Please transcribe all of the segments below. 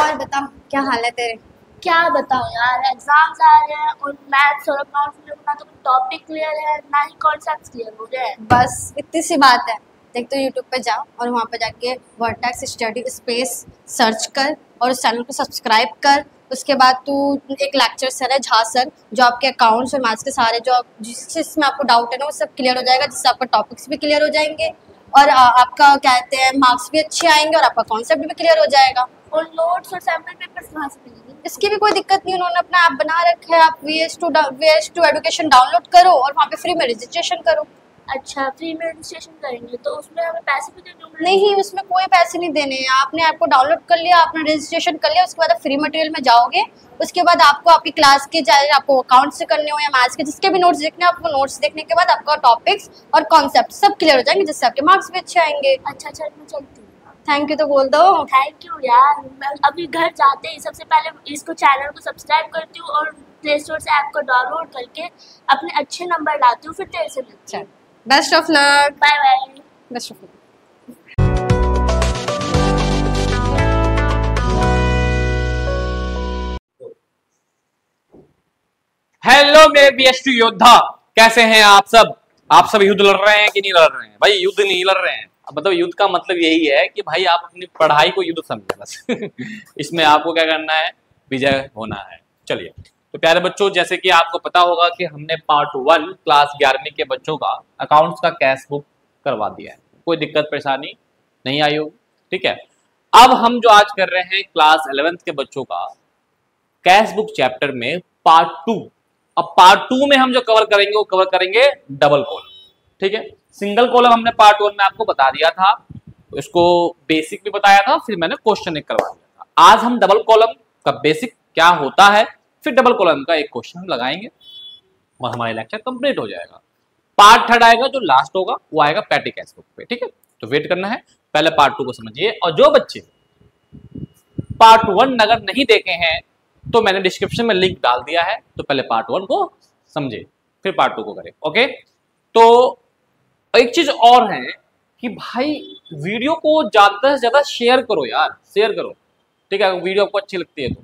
और बता, क्या हाल है तेरे? क्या बताऊं यार, एग्जाम्स आ रहे हैं और मैथ्स और अकाउंट्स में ना तो टॉपिक क्लियर है ना ही कॉन्सेप्ट्स क्लियर हो रहे हैं। बस इतनी सी बात है। देख, तो यूट्यूब पे जाओ और वहाँ पे जाके वर्टेक्स स्टडी स्पेस सर्च कर और उस चैनल को सब्सक्राइब कर। उसके बाद तू एक लेक्चर सर है झा सर, जो आपके अकाउंट्स और मैथ्स के सारे जो जिसमें आपको डाउट है ना वो सब क्लियर हो जाएगा, जिससे आपका टॉपिक्स भी क्लियर हो जाएंगे और आपका कहते हैं मार्क्स भी अच्छे आएंगे और आपका कॉन्सेप्ट भी क्लियर हो जाएगा। और नोट्स और सैम्पल पेपर्स कहाँ से मिलेंगे? इसकी भी कोई दिक्कत नहीं, उन्होंने अपना ऐप बना रखा है। आप वीएस टू एजुकेशन डाउनलोड करो और वहाँ पे फ्री में रजिस्ट्रेशन करो। अच्छा, फ्री में रजिस्ट्रेशन करेंगे तो उसमें हमें पैसे भी देने होंगे? नहीं, उसमें कोई पैसे नहीं देने हैं। आपने ऐप को डाउनलोड कर लिया, आपने रजिस्ट्रेशन कर लिया, उसके बाद आप फ्री मटेरियल में जाओगे। उसके बाद आपको आपकी क्लास के, चाहे आपको अकाउंट से करने हो या मैथ्स के, जिसके भी नोट्स देखने हो, आपको नोट्स देखने के बाद आपका टॉपिक्स और कॉन्सेप्ट सब क्लियर हो जाएंगे, जिससे आपके मार्क्स भी अच्छे आएंगे। अच्छा चल, मैं चलती हूँ। थैंक यू तो बोल दो। थैंक यू यार। मैं अभी घर जाते ही सबसे पहले इसको चैनल को सब्सक्राइब करती हूँ और प्ले स्टोर से ऐप को डाउनलोड करके अपने अच्छे नंबर लाती हूँ, फिर तेरे से मिलती हूँ। Best of luck. Bye bye. Best of luck. Hello मेरे BS2 योद्धा, कैसे हैं आप सब? आप सब युद्ध लड़ रहे हैं कि नहीं लड़ रहे हैं? भाई युद्ध नहीं लड़ रहे हैं। मतलब युद्ध का मतलब यही है कि भाई आप अपनी पढ़ाई को युद्ध समझे बस। इसमें आपको क्या करना है? विजय होना है। चलिए, तो प्यारे बच्चों, जैसे कि आपको पता होगा कि हमने पार्ट 1 क्लास 11वीं के बच्चों का अकाउंट्स का कैश बुक करवा दिया है। कोई दिक्कत परेशानी नहीं आई होगी, ठीक है। अब हम जो आज कर रहे हैं क्लास 11th के बच्चों का कैश बुक चैप्टर में पार्ट 2। अब पार्ट 2 में हम जो कवर करेंगे वो कवर करेंगे डबल कॉलम, ठीक है। सिंगल कॉलम हमने पार्ट 1 में आपको बता दिया था, इसको बेसिक भी बताया था, फिर मैंने क्वेश्चन एक करवा दिया था। आज हम डबल कॉलम का बेसिक क्या होता है, फिर डबल कॉलम का एक क्वेश्चन हम लगाएंगे और हमारा लेक्चर कंप्लीट हो जाएगा। पार्ट 3 आएगा, जो लास्ट होगा वो आएगा पैटी कैश बुक पे, ठीक है। तो वेट करना है, पहले पार्ट 2 को समझिए। और जो बच्चे पार्ट 1 अगर नहीं देखे हैं तो मैंने डिस्क्रिप्शन में लिंक डाल दिया है, तो पहले पार्ट 1 को समझे फिर पार्ट 2 को करें, ओके। तो एक चीज और है कि भाई वीडियो को ज्यादा से ज्यादा शेयर करो यार, शेयर करो, ठीक है। वीडियो आपको अच्छी लगती है तो,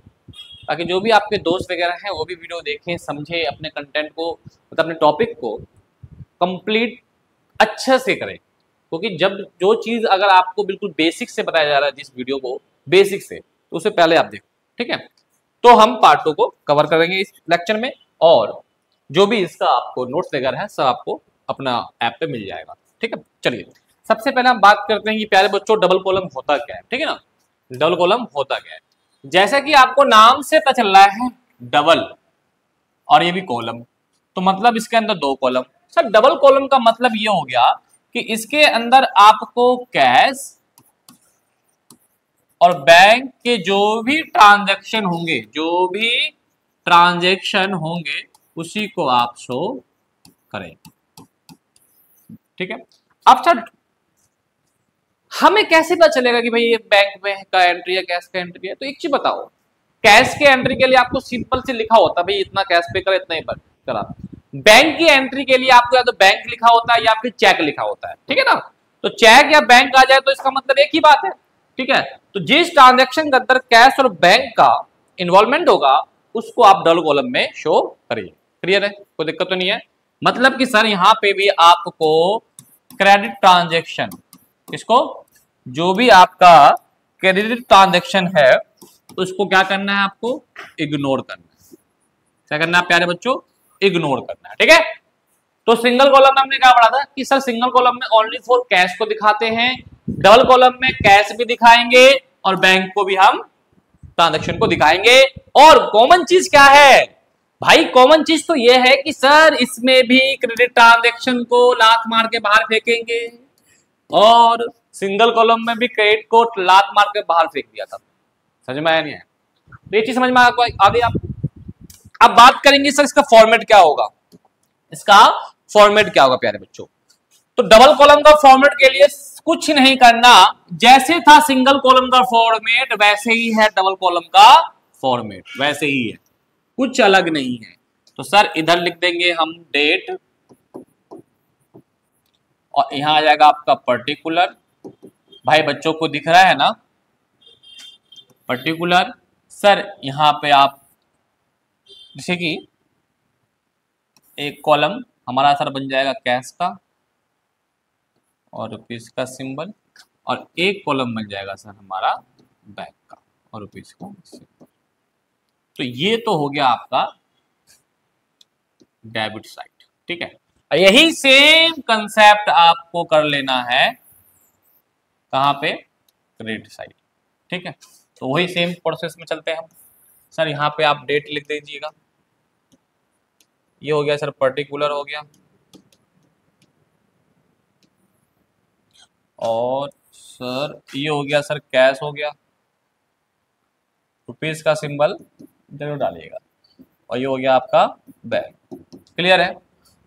ताकि जो भी आपके दोस्त वगैरह हैं वो भी वीडियो देखें, समझे, अपने कंटेंट को, मतलब अपने टॉपिक को कंप्लीट अच्छे से करें। क्योंकि जब जो चीज अगर आपको बिल्कुल बेसिक से बताया जा रहा है, जिस वीडियो को बेसिक से, तो उससे पहले आप देखो, ठीक है। तो हम पार्ट 2 को कवर करेंगे इस लेक्चर में, और जो भी इसका आपको नोट्स वगैरह है सब आपको अपना ऐप पे मिल जाएगा, ठीक है। चलिए, सबसे पहले हम बात करते हैं कि प्यारे बच्चों डबल कॉलम होता क्या है, ठीक है ना। डबल कॉलम होता क्या है, जैसा कि आपको नाम से पता चल रहा है डबल और ये भी कॉलम, तो मतलब इसके अंदर 2 कॉलम। सर डबल कॉलम का मतलब ये हो गया कि इसके अंदर आपको कैश और बैंक के जो भी ट्रांजैक्शन होंगे, उसी को आप शो करेंगे, ठीक है। अब सर हमें कैसे पता चलेगा कि भाई ये बैंक में का एंट्री है, कैश का एंट्री है? तो एक चीज बताओ, कैश के एंट्री के लिए आपको सिंपल से लिखा होता है भाई इतना कैश पे करा, इतना ही करा। बैंक की एंट्री के लिए आपको या तो बैंक लिखा होता है या फिर चेक लिखा होता है, ठीक है ना। तो चेक या बैंक आ जाए तो इसका मतलब एक ही बात है, ठीक है। तो जिस ट्रांजैक्शन के अंदर कैश और बैंक का इन्वॉल्वमेंट होगा उसको आप डबल कॉलम में शो करिए। क्लियर है? कोई दिक्कत तो नहीं है। मतलब कि सर यहां पे भी आपको क्रेडिट ट्रांजैक्शन, इसको जो भी आपका क्रेडिट ट्रांजैक्शन है उसको क्या करना है, आपको इग्नोर करना है। क्या करना है प्यारे बच्चों? इग्नोर करना है, ठीक है। तो सिंगल कॉलम में हमने क्या पढ़ा था कि सर सिंगल कॉलम में ओनली फॉर कैश को दिखाते हैं, डबल कॉलम में कैश भी दिखाएंगे और बैंक को भी हम ट्रांजैक्शन को दिखाएंगे। और कॉमन चीज क्या है भाई? कॉमन चीज तो यह है कि सर इसमें भी क्रेडिट ट्रांजैक्शन को लात मार के बाहर फेंकेंगे और सिंगल कॉलम में भी क्रेडिट को लात मार के बाहर फेंक दिया था। समझ में आया नहीं है? तो ये चीज समझ में आ गई आप? अब बात करेंगे सर इसका फॉर्मेट क्या होगा। इसका फॉर्मेट क्या होगा प्यारे बच्चों? तो डबल कॉलम का फॉर्मेट के लिए कुछ नहीं करना, जैसे था सिंगल कॉलम का फॉर्मेट वैसे ही है डबल कॉलम का फॉर्मेट, वैसे ही है, कुछ अलग नहीं है। तो सर इधर लिख देंगे हम डेट और यहां आ जाएगा आपका पर्टिकुलर। भाई बच्चों को दिख रहा है ना? पर्टिकुलर सर यहाँ पे आप जैसे कि एक कॉलम हमारा सर बन जाएगा कैश का और रुपीज का सिंबल, और एक कॉलम बन जाएगा सर हमारा बैंक का और रुपीज का सिंबल। तो ये तो हो गया आपका डेबिट साइड, ठीक है। यही सेम कंसेप्ट आपको कर लेना है कहाँ पे, क्रेडिट साइड, ठीक है। तो वही सेम प्रोसेस में चलते हैं हम। सर यहाँ पे आप डेट लिख दीजिएगा, ये हो गया सर पर्टिकुलर हो गया, और सर ये हो गया सर कैश हो गया, रुपीज का सिंबल जरूर डालिएगा, और ये हो गया आपका बैंक। क्लियर है।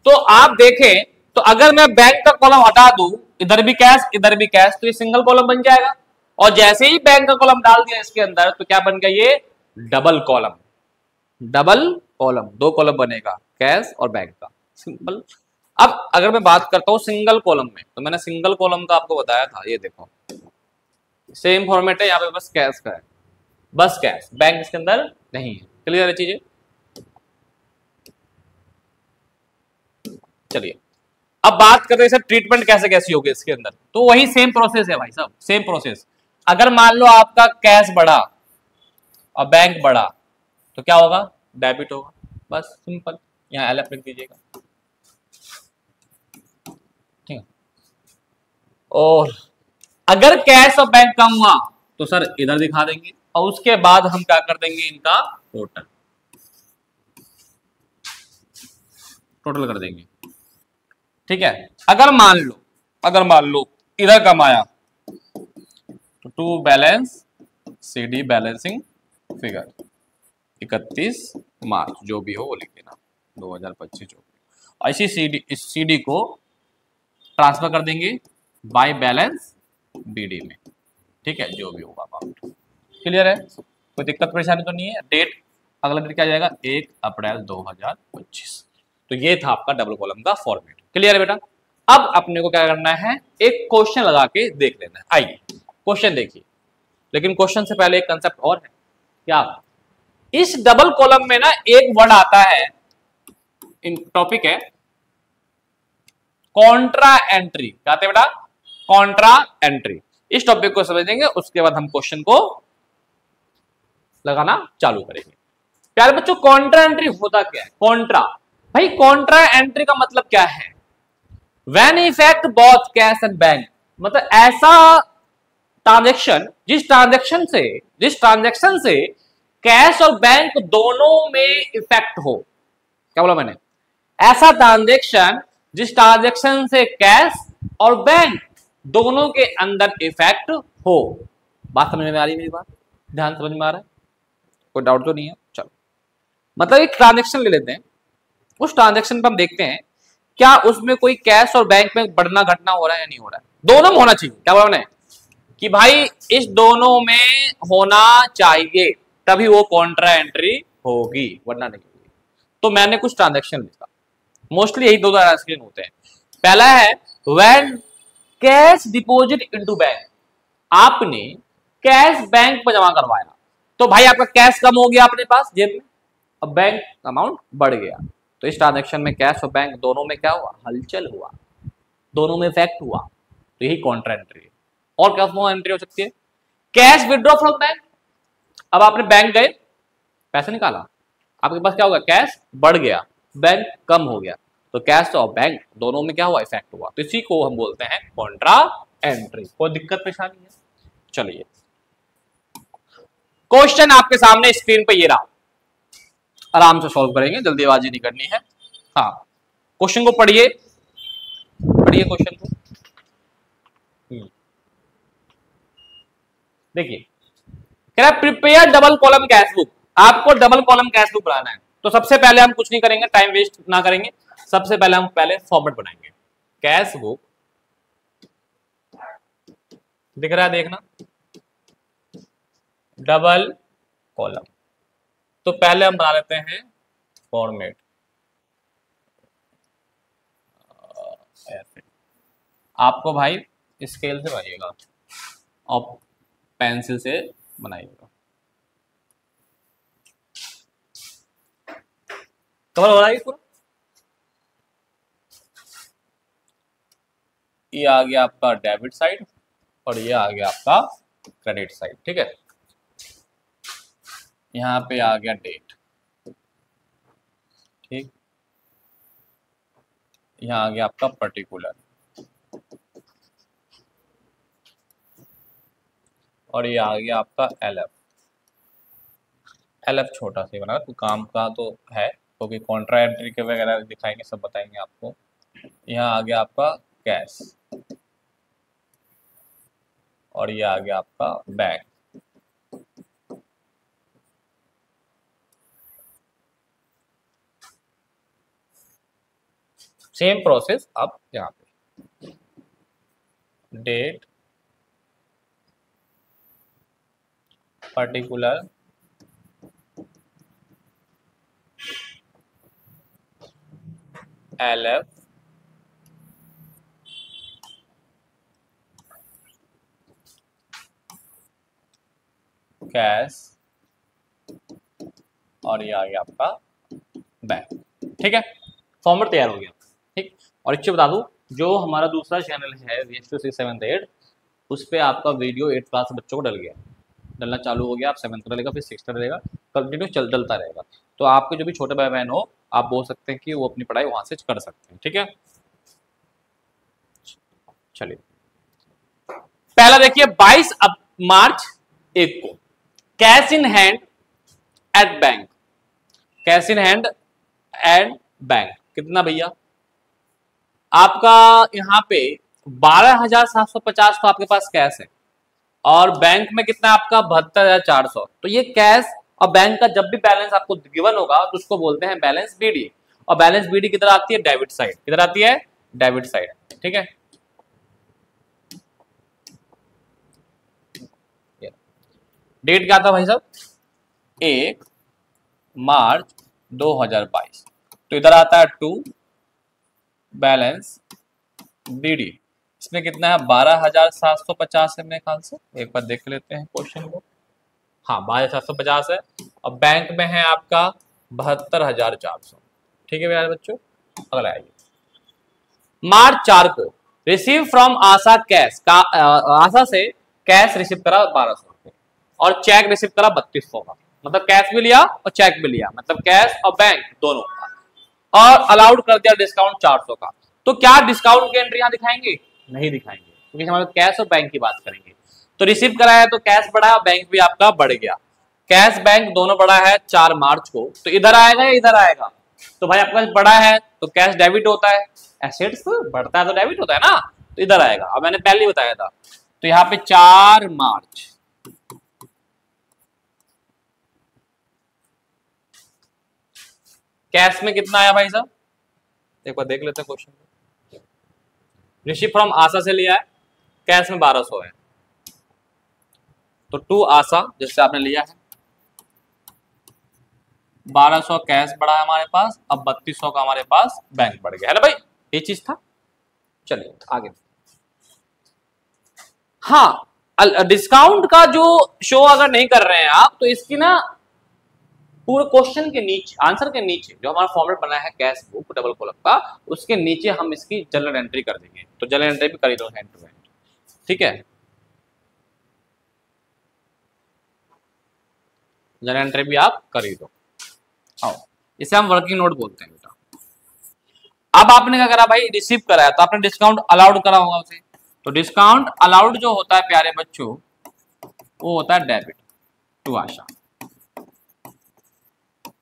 तो आप देखें तो अगर मैं बैंक का कॉलम हटा दूं, इधर भी कैश इधर भी कैश, तो ये सिंगल कॉलम बन जाएगा, और जैसे ही बैंक का कॉलम डाल दिया इसके अंदर तो क्या बन गया, ये डबल कॉलम। डबल कॉलम, दो कॉलम बनेगा कैश और बैंक का, सिंपल। अब अगर मैं बात करता हूं सिंगल कॉलम में, तो मैंने सिंगल कॉलम का आपको बताया था, ये देखो सेम फॉर्मेट है, यहाँ पे बस कैश का है, बस कैश, बैंक इसके अंदर नहीं है। क्लियर है चीजें। चलिए अब बात करते हैं सर ट्रीटमेंट कैसे कैसी होगी इसके अंदर। तो वही सेम प्रोसेस है भाई साहब, सेम प्रोसेस। अगर मान लो आपका कैश बढ़ा और बैंक बढ़ा तो क्या होगा, डेबिट होगा, बस सिंपल। यहाँ एलएफ लिख दीजिएगा, ठीक है। और अगर कैश और बैंक कम हुआ तो सर इधर दिखा देंगे, और उसके बाद हम क्या कर देंगे, इनका टोटल कर देंगे, ठीक है। अगर मान लो इधर कम आया तो to balance c d balancing figure 31 March जो भी हो वो लिख देना 2025 जो भी। और इस सीडी को ट्रांसफर कर देंगे बाय बैलेंस बीडी में, ठीक है, जो भी होगा अमाउंट। क्लियर है, कोई दिक्कत परेशानी तो नहीं है। डेट अगला डेट क्या जाएगा, 1 अप्रैल 2025। तो ये था आपका डबल कॉलम का फॉर्मेट। क्लियर है बेटा। अब अपने को क्या करना है, एक क्वेश्चन लगा के देख लेना है। आइए क्वेश्चन देखिए, लेकिन क्वेश्चन से पहले एक कंसेप्ट और है। क्या, इस डबल कॉलम में ना एक वर्ड आता है, इन टॉपिक है कॉन्ट्रा एंट्री। क्या है बेटा, कॉन्ट्रा एंट्री। इस टॉपिक को समझेंगे, उसके बाद हम क्वेश्चन को लगाना चालू करेंगे। प्यारे बच्चों, कॉन्ट्रा एंट्री होता क्या है? कॉन्ट्रा, भाई कॉन्ट्रा एंट्री का मतलब क्या है, when effect both cash and bank, मतलब ऐसा ट्रांजैक्शन जिस ट्रांजैक्शन से कैश और बैंक दोनों में इफेक्ट हो। क्या बोला मैंने, ऐसा ट्रांजैक्शन जिस ट्रांजैक्शन से कैश और बैंक दोनों के अंदर इफेक्ट हो। बात समझ में आ रही है मेरी बात, ध्यान समझ में आ रहा है, कोई डाउट तो नहीं है। चलो, मतलब एक ट्रांजैक्शन ले लेते हैं, उस ट्रांजैक्शन पर हम देखते हैं क्या उसमें कोई कैश और बैंक में बढ़ना घटना हो रहा है या नहीं हो रहा है। दोनों में होना चाहिए। क्या बोला मैंने कि भाई इस दोनों में होना चाहिए, तभी वो कॉन्ट्रा एंट्री होगी, वरना नहीं होगी। तो मैंने कुछ ट्रांजैक्शन लिखा, मोस्टली यही दो ट्रांजैक्शन होते हैं। पहला है when cash deposit into bank, आपने कैश बैंक में जमा करवाया, तो भाई आपका कैश कम हो गया अपने पास जेब में, अब बैंक अमाउंट बढ़ गया। तो इस ट्रांजैक्शन में कैश और बैंक दोनों में क्या हुआ, हलचल हुआ, दोनों में इफेक्ट हुआ, तो यही कॉन्ट्रा एंट्री है। और क्या एंट्री हो सकती है, कैश विड्रॉ फ्रॉम बैंक, अब आपने बैंक गए पैसे निकाला, आपके पास क्या होगा, कैश बढ़ गया, बैंक कम हो गया, तो कैश और बैंक दोनों में क्या हुआ, इफेक्ट हुआ। तो इसी को हम बोलते हैं कॉन्ट्रा एंट्री। कोई दिक्कत परेशानी है? चलिए क्वेश्चन आपके सामने स्क्रीन पे ये रहा, आराम से सॉल्व करेंगे, जल्दीबाजी नहीं करनी है। हाँ, क्वेश्चन को पढ़िए क्वेश्चन को। देखिए, कह रहा prepare double column cash book, आपको डबल कॉलम कैश बुक बनाना है। तो सबसे पहले हम कुछ नहीं करेंगे, टाइम वेस्ट ना करेंगे, सबसे पहले हम फॉर्मेट बनाएंगे। कैश बुक दिख रहा है, देखना, डबल कॉलम। तो पहले हम बना लेते हैं फॉर्मेट, आपको भाई स्केल से बनाइएगा और पेंसिल से बनाइएगा। कवर हो रहा है पूरा। ये आ गया आपका डेबिट साइड और ये आ गया आपका क्रेडिट साइड। ठीक है, यहाँ पे आ गया डेट, ठीक, यहाँ आ गया आपका पर्टिकुलर और ये आ गया आपका एलएफ। एलएफ छोटा सा बना तो काम का तो है, क्योंकि कॉन्ट्रा एंट्री के वगैरह दिखाएंगे, सब बताएंगे आपको। यहाँ आ गया आपका कैश और ये आ गया आपका बैंक। सेम प्रोसेस अब यहाँ पे डेट, पर्टिकुलर, एलएफ, कैश और ये आ गया आपका बैंक। ठीक है, फॉर्मेट तैयार हो गया। ठीक, और एक चीज बता दूं, जो हमारा दूसरा चैनल है VS2 6 7 8, उस पर आपका वीडियो 8 क्लास बच्चों को डल गया, डलना चालू हो गया। आप 7th डलेगा, फिर 6th डलेगा, कंटिन्यू डलता रहेगा। तो आपके जो भी छोटे भाई बहन हो, आप बोल सकते हैं कि वो अपनी पढ़ाई वहां से कर सकते हैं। ठीक है, चलिए पहला देखिए, 22 मार्च 1 को cash in hand at bank, cash in hand at bank कितना भैया आपका, यहाँ पे 12,750 तो आपके पास कैश है और बैंक में कितना आपका 72,400। तो ये कैश और बैंक का जब भी बैलेंस आपको गिवन होगा तो उसको बोलते हैं बैलेंस बीडी। और बैलेंस बीडी किधर आती है, डेबिट साइड। किधर आती है, डेबिट साइड। ठीक है, डेट क्या था भाई साहब, 1 मार्च 2022। तो इधर आता है 2 बैलेंस बीडी, इसमें कितना है 12,750 है मेरे ख्याल से, एक बार देख लेते हैं क्वेश्चन को। हाँ 12,750 है और बैंक में है आपका 72,400। ठीक है मेरे बच्चों, अगला आइए, मार्च 4 को रिसीव फ्रॉम आशा कैश का, आशा से कैश रिसीव करा 1200 और चेक रिसीव करा 3200 का। मतलब कैश भी लिया और चेक भी लिया, मतलब कैश और बैंक दोनों का, और अलाउड कर दिया डिस्काउंट 400 का। तो क्या डिस्काउंट की एंट्री यहां दिखाएंगे, नहीं दिखाएंगे, क्योंकि हमारे कैश और बैंक की बात करेंगे। तो रिसीव करा है तो कैश बढ़ा और बैंक भी आपका बढ़ गया, कैश बैंक दोनों बढ़ा है 4 मार्च को। तो इधर आएगा या इधर आएगा, तो भाई आपका बढ़ा है तो कैश डेबिट होता है, एसेट्स बढ़ता है तो डेबिट होता है ना, तो इधर आएगा। अब मैंने पहले ही बताया था, तो यहाँ पे 4 मार्च कैश में कितना आया भाई साहब, एक बार देख लेते हैं क्वेश्चन। रिसीव फ्रॉम आशा से लिया है, कैश में 1200 है, तो 2 आशा जिससे आपने लिया है, 1200 कैश बढ़ा है हमारे पास, अब 3200 का हमारे पास बैंक बढ़ गया है ना भाई, ये चीज था। चलिए आगे, हाँ डिस्काउंट का जो शो अगर नहीं कर रहे हैं आप, तो इसकी ना पूरे क्वेश्चन के नीचे, आंसर के नीचे जो हमारा फॉर्मेट बना है कैश बुक डबल कॉलम का, उसके नीचे हम इसकी जनरल एंट्री कर देंगे। तो जनरल एंट्री भी कर ही दो हैंड टू हैंड, ठीक है, जनरल एंट्री भी आप कर ही दो। आओ, इसे हम वर्किंग नोट बोलते हैं बेटा। अब आपने क्या करा भाई, रिसीव कराया तो आपने डिस्काउंट अलाउड करा होगा उसे, तो डिस्काउंट अलाउड जो होता है प्यारे बच्चों, वो होता है डेबिट टू आशा,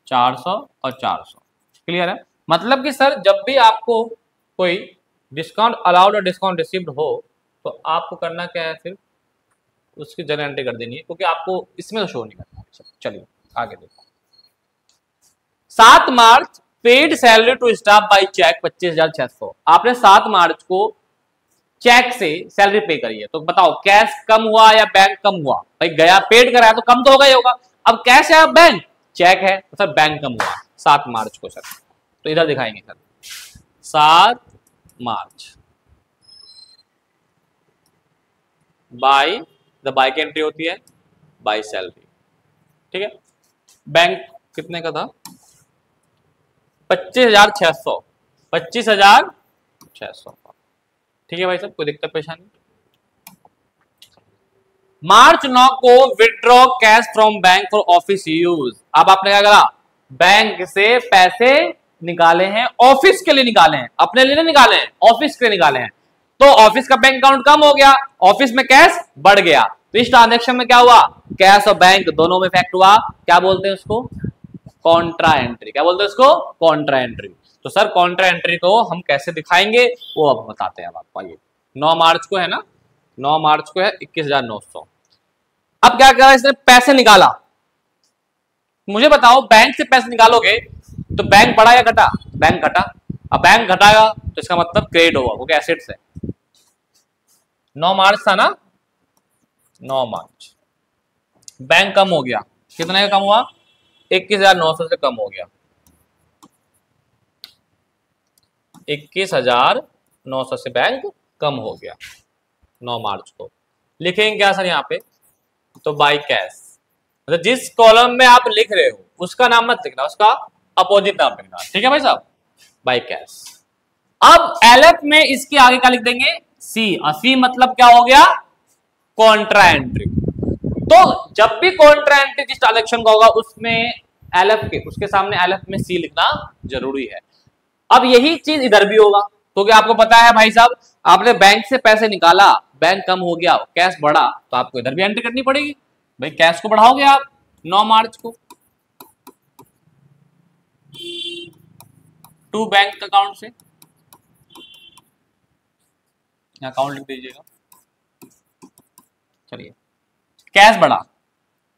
400 और 400। क्लियर है, मतलब कि सर जब भी आपको कोई डिस्काउंट अलाउड और डिस्काउंट रिसीव्ड हो, तो आपको करना क्या है, फिर उसकी जनरल एंट्री कर देनी है, क्योंकि आपको इसमें तो शो नहीं करना। चलिए आगे देखो, 7 March paid salary to staff by cheque 25,600। आपने 7 मार्च को चेक से सैलरी पे करी है, तो बताओ कैश कम हुआ या बैंक कम हुआ, भाई गया पेड कराया तो कम तो होगा ही होगा। अब कैश है, बैंक चेक है, तो सर बैंक कम हुआ 7 मार्च को सर, तो इधर दिखाएंगे सर 7 मार्च बाय, बाय की एंट्री होती है बाय सैलरी, ठीक है। बैंक कितने का था, 25,600, 25,600। ठीक है भाई साहब, कोई दिक्कत परेशानी? मार्च 9 को withdraw cash from bank for office use. अब आपने क्या करा, बैंक से पैसे निकाले हैं, ऑफिस के लिए निकाले हैं, अपने लिए नहीं निकाले हैं, ऑफिस के लिए निकाले हैं। तो ऑफिस का बैंक अकाउंट कम हो गया, ऑफिस में कैश बढ़ गया, तो इस ट्रांजेक्शन में क्या हुआ, कैश और बैंक दोनों में इफेक्ट हुआ। क्या बोलते हैं उसको, कॉन्ट्रा एंट्री। क्या बोलते हैं उसको, कॉन्ट्रा एंट्री। तो सर कॉन्ट्रा एंट्री को हम कैसे दिखाएंगे वो अब बताते हैं आपको। आइए, 9 मार्च को है ना, 9 मार्च को है 21,900। अब क्या करा इसने, पैसे निकाला। मुझे बताओ, बैंक से पैसे निकालोगे तो बैंक बढ़ा या घटा, बैंक घटा। अब बैंक घटाएगा तो इसका मतलब क्रेडिट होगा, क्योंकि एसेट्स है। 9 मार्च था ना, 9 मार्च, बैंक कम हो गया, कितने का कम हुआ, 21,900 से कम हो गया, 21,900 से बैंक कम हो गया 9 मार्च को। लिखेंगे क्या सर यहाँ पे, तो बाय कैश। मतलब जिस कॉलम में आप लिख रहे हो उसका नाम मत लिखना, उसका अपोजिट नाम लिखना। ठीक है भाई साहब, बाय कैश। अब एलएफ में इसके आगे क्या लिख देंगे, सी। और सी मतलब क्या हो गया, कॉन्ट्रा एंट्री। तो जब भी कॉन्ट्रा एंट्री जिस ट्रांजेक्शन का होगा उसमें एलएफ के, उसके सामने एलएफ में सी लिखना जरूरी है। अब यही चीज इधर भी होगा, क्योंकि आपको पता है भाई साहब, आपने बैंक से पैसे निकाला, बैंक कम हो गया, कैश बढ़ा, तो आपको इधर भी एंट्री करनी पड़ेगी। भाई कैश को बढ़ाओगे आप 9 मार्च को टू बैंक अकाउंट से, अकाउंट लिख दीजिएगा। चलिए, कैश बढ़ा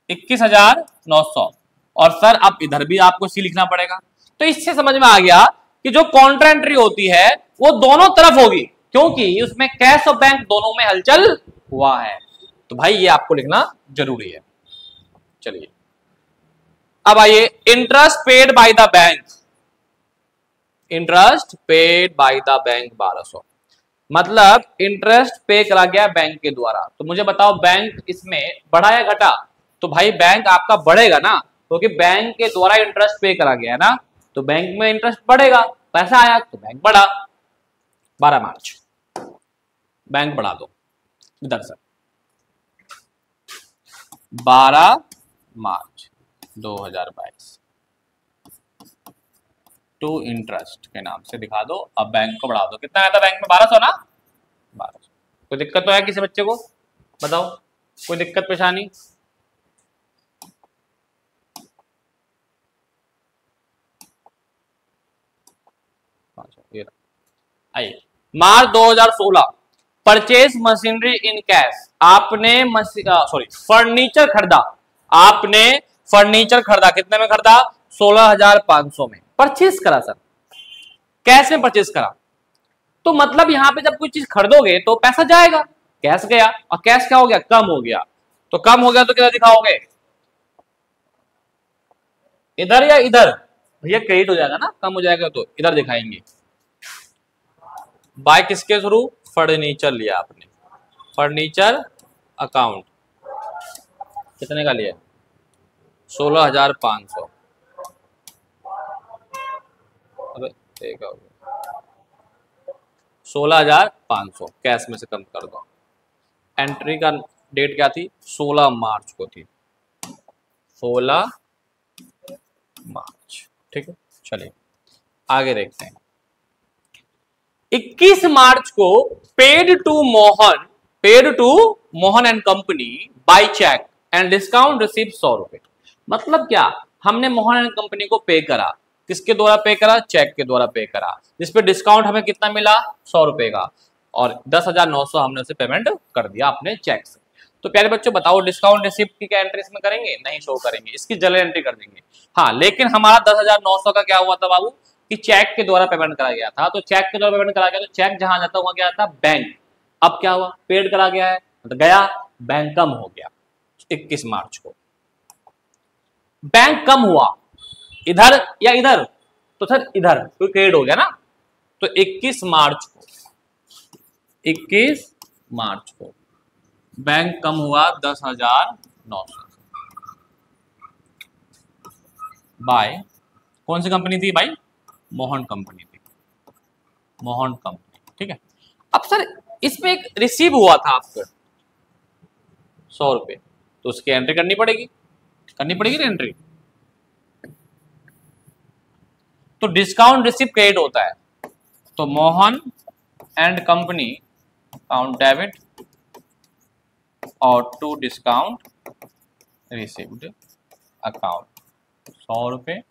21,900, और सर अब इधर भी आपको सी लिखना पड़ेगा। तो इससे समझ में आ गया कि जो कॉन्ट्रा एंट्री होती है वो दोनों तरफ होगी, क्योंकि उसमें कैश और बैंक दोनों में हलचल हुआ है। तो भाई ये आपको लिखना जरूरी है। चलिए, अब आइए, interest paid by the bank, interest paid by the bank 1200, मतलब इंटरेस्ट पे करा गया बैंक के द्वारा। तो मुझे बताओ, बैंक इसमें बढ़ा या घटा, तो भाई बैंक आपका बढ़ेगा ना, क्योंकि बैंक के द्वारा इंटरेस्ट पे करा गया है ना, तो बैंक में इंटरेस्ट बढ़ेगा, पैसा आया तो बैंक बढ़ा। 12 मार्च बैंक बढ़ा दो इधर से, 12 मार्च 2022 टू इंटरेस्ट के नाम से दिखा दो। अब बैंक को बढ़ा दो, कितना आया था बैंक में, 1200 ना, 1200। कोई दिक्कत तो है किसी बच्चे को, बताओ, कोई दिक्कत परेशानी? आइए, मार्च 2016, परचेज मशीनरी इन कैश। आपने फर्नीचर खरीदा, आपने फर्नीचर खरीदा, कितने में खरीदा, 16,500 में परचेज करा सर, कैश में परचेज करा। तो मतलब यहां पे जब कोई चीज खरीदोगे तो पैसा जाएगा, कैश गया, और कैश क्या हो गया, कम हो गया। तो कम हो गया तो किधर दिखाओगे, इधर या इधर, भैया क्रेडिट हो जाएगा ना, कम हो जाएगा तो इधर दिखाएंगे। बाय किसके थ्रू, फर्नीचर लिया आपने, फर्नीचर अकाउंट, कितने का लिया, 16,500। अबे ठीक है, 16,500 कैश में से कम कर दो। एंट्री का डेट क्या थी, 16 मार्च को थी, 16 मार्च। ठीक है, चलिए आगे देखते हैं। 21 मार्च को paid to Mohan and company by cheque and discount received 100 रुपए। मतलब क्या, हमने मोहन एंड कंपनी को पे करा, किसके द्वारा पे करा, चेक के द्वारा पे करा, जिसपे डिस्काउंट हमें कितना मिला, 100 रुपए का, और 10,900 हमने उसे पेमेंट कर दिया अपने चेक से। तो प्यारे बच्चों बताओ, डिस्काउंट रिसिप्ट की क्या एंट्री इसमें करेंगे, नहीं शो करेंगे, इसकी जनरल एंट्री कर देंगे। हाँ, लेकिन हमारा 10,900 का क्या हुआ था बाबू, कि चेक के द्वारा पेमेंट करा गया था। तो चेक के द्वारा पेमेंट करा गया, तो चेक जहां जाता हुआ क्या था, बैंक। अब क्या हुआ, पेड करा गया है, तो गया, बैंक कम हो गया 21 मार्च को। बैंक कम हुआ इधर या इधर, तो सर इधर, तो क्रेडिट हो गया ना। तो 21 मार्च को बैंक कम हुआ 10,900 बाय, कौन सी कंपनी थी भाई, मोहन कंपनी थी, मोहन कंपनी, ठीक है। अब सर इसमें एक रिसीव हुआ था आपको 100 रुपये, तो उसकी एंट्री करनी पड़ेगी ना एंट्री। तो डिस्काउंट रिसीव क्रेडिट होता है, तो Mohan and company account debit और टू डिस्काउंट रिसीव्ड अकाउंट 100 रुपये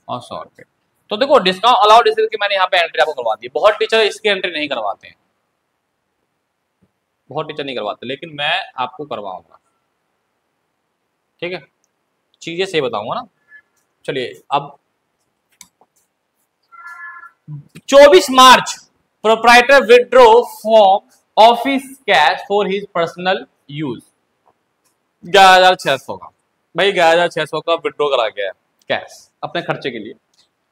और 100 रुपये। तो देखो डिस्काउंट अलाउड रिसीव की मैंने यहाँ पे एंट्री आपको करवा दी। बहुत टीचर इसकी एंट्री नहीं करवाते हैं, बहुत टीचर नहीं करवाते, लेकिन मैं आपको करवाऊंगा, ठीक है, चीजें सही बताऊंगा ना। चलिए अब 24 March proprietor withdraw from office cash for his personal use, 11,600 का, भाई 11,600 का विड्रॉ करा गया कैश अपने खर्चे के लिए,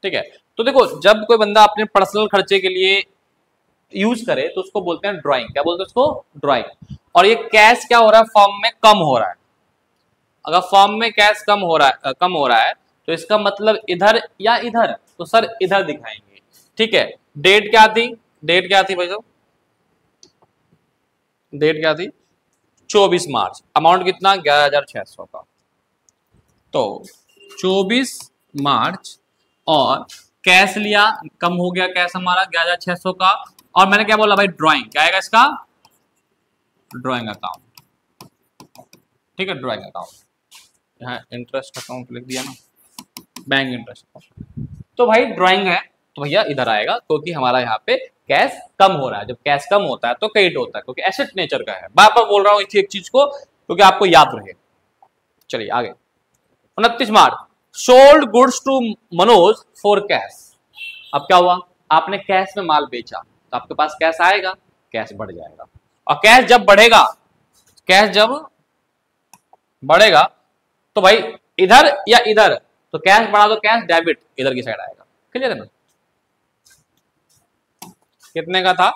ठीक है। तो देखो जब कोई बंदा अपने पर्सनल खर्चे के लिए यूज करे तो उसको बोलते हैं ड्राइंग, क्या बोलते हैं उसको, ड्राइंग। और ये कैश क्या हो रहा है, फॉर्म में कम हो रहा है। अगर फॉर्म में कैश कम हो रहा है तो इसका मतलब इधर या इधर, तो सर इधर दिखाएंगे, ठीक है। डेट क्या थी, डेट क्या थी भाई साहब, डेट क्या थी 24 मार्च, अमाउंट कितना 11,600 का। तो 24 मार्च और कैश लिया, कम हो गया कैश हमारा 11,600 का, और मैंने क्या बोला भाई ड्राइंग, क्या आएगा इसका, ड्राइंग अकाउंट, ठीक है, ड्राइंग अकाउंट। यहाँ इंटरेस्ट अकाउंट लिख दिया ना, बैंक इंटरेस्ट अकाउंट। तो भाई ड्राइंग है तो भैया इधर आएगा, क्योंकि हमारा यहाँ पे कैश कम हो रहा है। जब कैश कम होता है तो क्रेडिट होता है, क्योंकि एसेट नेचर का है। बार बार बोल रहा हूँ इसी एक चीज को क्योंकि आपको याद रहे। चलिए आगे, 29 March sold goods to Manoj for cash. अब क्या हुआ, आपने कैश में माल बेचा तो आपके पास कैश आएगा, कैश बढ़ जाएगा। और कैश जब बढ़ेगा, कैश जब बढ़ेगा तो भाई इधर या इधर, तो कैश बढ़ा तो कैश डेबिट इधर की साइड आएगा। क्लियर है ना, कितने का था,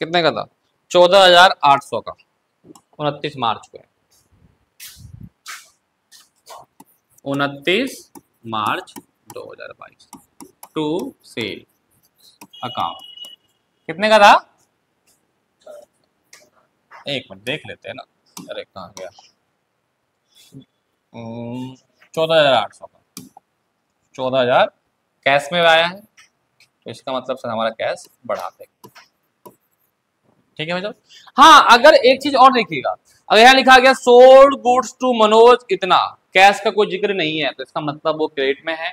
कितने का था 14,800 का 29 मार्च को, 29 मार्च 2022 टू सेल अकाउंट कितने का था, एक मिनट देख लेते हैं ना, अरे कहाँ गया, 14,800 का, 14,000 कैश में आया है, तो इसका मतलब सर हमारा कैश बढ़ाते, ठीक है भाई साहब। हाँ अगर एक चीज और देखिएगा, अगर यहाँ लिखा गया सोल्ड गुड्स टू मनोज इतना, कैश का कोई जिक्र नहीं है, तो इसका मतलब वो क्रेडिट में है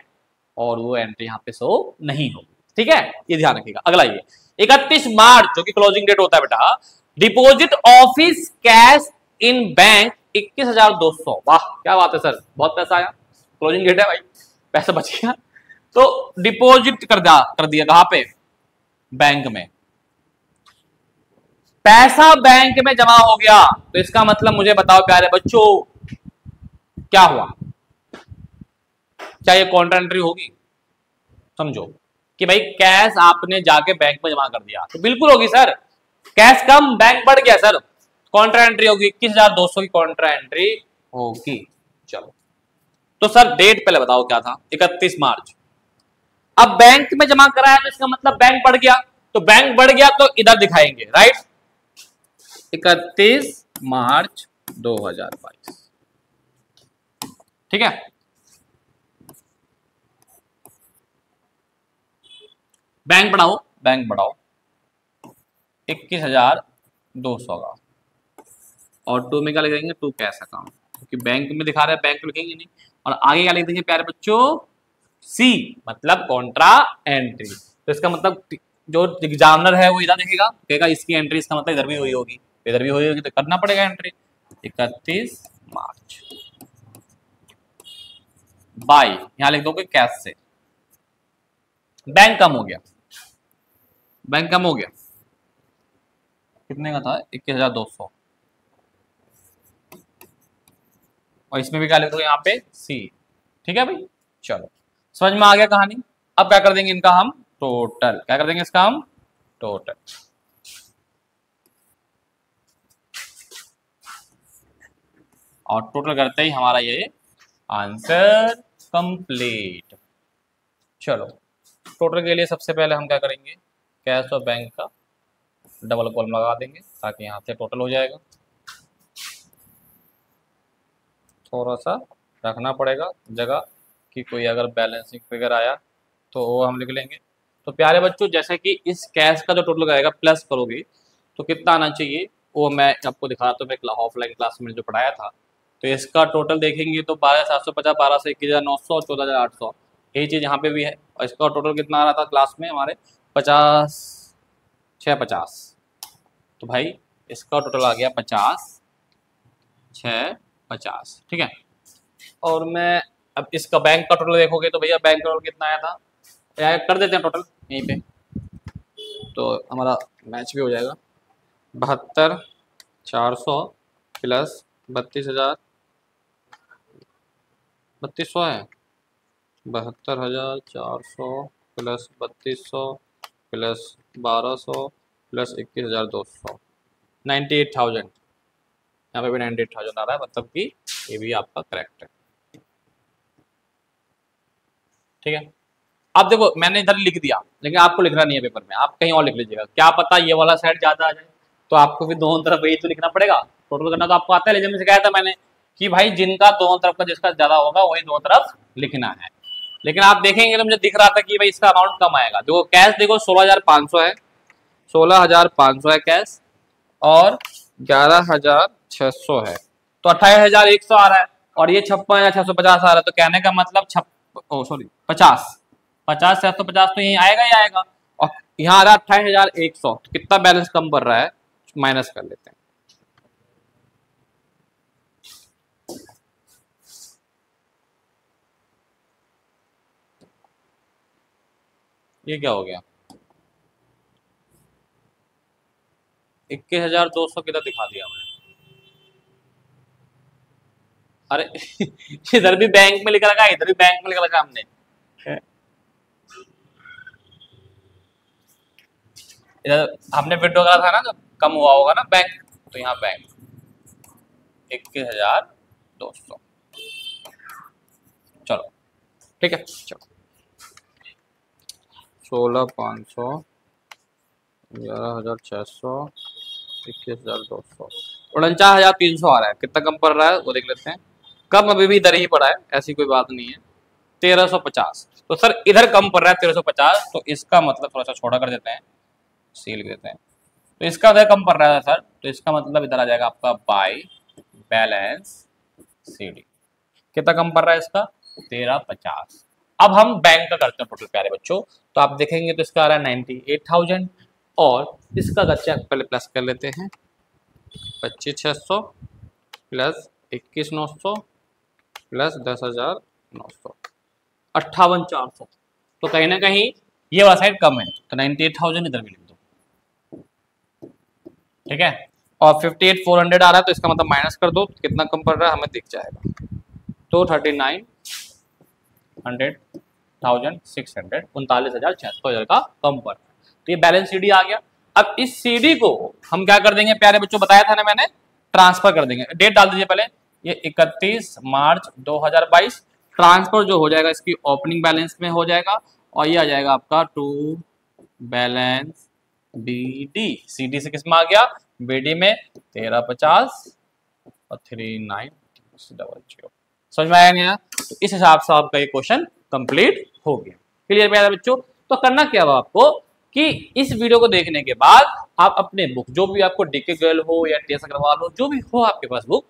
और वो एंट्री यहाँ पे शो नहीं होगी, ठीक है, ये ध्यान रखिएगा। अगला ये 31 मार्च जो कि क्लोजिंग डेट होता है बेटा, deposit office cash in bank 21,200। वाह क्या बात है सर, बहुत पैसा आया, क्लोजिंग डेट है भाई, पैसा बच गया। तो डिपॉजिट कर दिया कहां पे, बैंक में, पैसा बैंक में जमा हो गया, तो इसका मतलब मुझे बताओ प्यारे बच्चों क्या हुआ, क्या ये कॉन्ट्रा एंट्री होगी, समझो कि भाई कैश आपने जाके बैंक में जमा कर दिया, तो बिल्कुल होगी सर, कैश कम बैंक बढ़ गया सर, कॉन्ट्रा एंट्री होगी, 21,200 की कॉन्ट्रा एंट्री होगी। चलो तो सर डेट पहले बताओ क्या था, 31 मार्च। अब बैंक में जमा करा है तो इसका मतलब बैंक बढ़ गया, तो बैंक बढ़ गया तो इधर दिखाएंगे, राइट, 31 मार्च 2022, ठीक है। बैंक बढ़ाओ, बैंक बढ़ाओ 21,200 का, और टू में क्या लिखेंगे, टू कैश अकाउंट, क्योंकि बैंक में दिखा रहे हैं बैंक लिखेंगे नहीं, और आगे क्या लिख देंगे प्यारे बच्चों, सी मतलब कॉन्ट्रा एंट्री। तो इसका मतलब जो एग्जामिनर है वो इधर देखेगा, कहेगा इसकी एंट्री, इसका मतलब इधर भी हुई होगी, इधर भी हुई होगी, तो करना पड़ेगा एंट्री 31 मार्च बाय, यहां लिख दोगे कैश से, बैंक कम हो गया, बैंक कम हो गया, कितने का था 21,200, और इसमें भी क्या लिख दोगे यहाँ पे सी, ठीक है भाई। चलो समझ में आ गया कहानी। अब क्या कर देंगे इनका हम टोटल, क्या कर देंगे इसका हम टोटल, और टोटल करते ही हमारा ये आंसर कंप्लीट। चलो टोटल के लिए सबसे पहले हम क्या करेंगे, कैश और बैंक का डबल कॉलम लगा देंगे ताकि यहाँ से टोटल हो जाएगा। थोड़ा सा रखना पड़ेगा जगह कि कोई अगर बैलेंसिंग फिगर आया तो वो हम लिख लेंगे। तो प्यारे बच्चों, जैसे कि इस कैश का जो टोटल आएगा प्लस करोगे तो कितना आना चाहिए वो मैं आपको दिखा रहा था, मैं ऑफलाइन क्लास में जो पढ़ाया था। तो इसका टोटल देखेंगे तो 12,750, 12 से 21,900 और 14,800, यही चीज़ यहाँ पे भी है। और इसका टोटल कितना आ रहा था क्लास में हमारे 50,650। तो भाई इसका टोटल आ गया 50,650, ठीक है। और मैं अब इसका बैंक का टोटल देखोगे तो भैया बैंक का टोटल कितना आया था, या कर देते हैं टोटल यहीं पे तो हमारा मैच भी हो जाएगा। 72,400 प्लस 32,000 है, 72,400 प्लस 3200 प्लस 1200 प्लस 21,200, 98,000। यहाँ पे भी 98,000 आ रहा है, मतलब कि ये भी आपका करेक्ट है, ठीक है। अब देखो मैंने इधर लिख दिया, लेकिन आपको लिखना नहीं है पेपर में, आप कहीं और लिख लीजिएगा, क्या पता ये वाला साइड ज्यादा आ जाए, तो आपको फिर दोनों तरफ वही तो लिखना पड़ेगा। टोटल करना तो आपको आता है, लेकिन मुझे सिखाया था मैंने कि भाई जिनका दोनों तरफ का जिसका ज्यादा होगा वही दोनों तरफ लिखना है। लेकिन आप देखेंगे तो मुझे दिख रहा था कि भाई इसका अमाउंट कम आएगा। देखो कैश देखो 16,500 है, 16,500 है कैश, और 11,600 है, तो 28,100 आ रहा है, और ये 56,650 आ रहा है। तो कहने का मतलब 50,750 तो यही आएगा ही आएगा, और यहाँ आ रहा है 28,100। तो कितना बैलेंस कम पड़ रहा है, माइनस कर लेते हैं। ये क्या हो गया, 21,200 किधर दिखा दिया मैंने, अरे इधर भी बैंक में लिख रखा है, इधर भी बैंक में लिख रखा हमने। इधर हमने विड्रॉ करा था ना, जब कम हुआ होगा ना बैंक, तो यहाँ बैंक 21,200। चलो ठीक है, चलो 16,500, 11,600, 21,200, 49,300 आ रहा है। कितना कम पड़ रहा है वो देख लेते हैं। कम अभी भी इधर ही पड़ा है, ऐसी कोई बात नहीं है। 1,350, तो सर इधर कम पड़ रहा है 1,350, तो इसका मतलब थोड़ा सा छोटा कर देते हैं, सी लिख देते हैं। तो इसका उधर कम पड़ रहा है सर, तो इसका मतलब इधर आ जाएगा आपका बाय बैलेंस CD। कितना कम पड़ रहा है इसका, 1,350। अब हम बैंक का करते हैं टोटल प्यारे बच्चों, तो आप देखेंगे तो इसका आ रहा है 98,000, और इसका बच्चा पहले प्लस कर लेते हैं, 25,600 प्लस 21,900 प्लस 10,900, 58,400। तो कहीं ना कहीं ये वाला साइड कम है, तो 98,000 इधर भी लिख दो, ठीक है। और 58,400 आ रहा है, तो इसका मतलब माइनस कर दो, तो कितना कम पड़ रहा है हमें दिख जाएगा, तो 39,600, 39,600 का कम पड़ रहा है। तो ये बैलेंस CD आ गया। अब इस CD को हम क्या कर देंगे प्यारे बच्चों, बताया था ना मैंने, ट्रांसफर कर देंगे। डेट डाल दीजिए पहले, ये 31 मार्च 2022। ट्रांसफर जो हो जाएगा इसकी ओपनिंग बैलेंस में हो जाएगा, और ये आ जाएगा आपका टू बैलेंस BD। CD से किस में आ गया, BD में 1,350 और 39,000। समझ में आया नहीं? तो इस हिसाब से आपका ये क्वेश्चन कंप्लीट हो गया। क्लियर प्यारे बच्चों? तो करना क्या हुआ आपको कि इस वीडियो को देखने के बाद आप अपने बुक, जो भी आपको DK गर्ल हो या TS अग्रवाल हो, जो भी हो आपके पास बुक,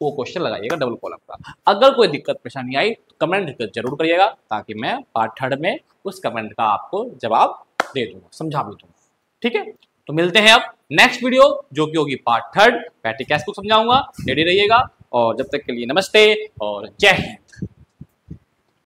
वो क्वेश्चन लगाइएगा डबल कॉलम का। अगर कोई दिक्कत परेशानी आई तो कमेंट जरूर करिएगा, ताकि मैं पार्ट 3 में उस कमेंट का आपको जवाब दे दूंगा, समझा भी दूंगा, ठीक है। तो मिलते हैं अब नेक्स्ट वीडियो, जो कि होगी पार्ट 3। पैटी कैश को समझाऊंगा, रेडी रहिएगा। और जब तक के लिए नमस्ते और जय हिंद।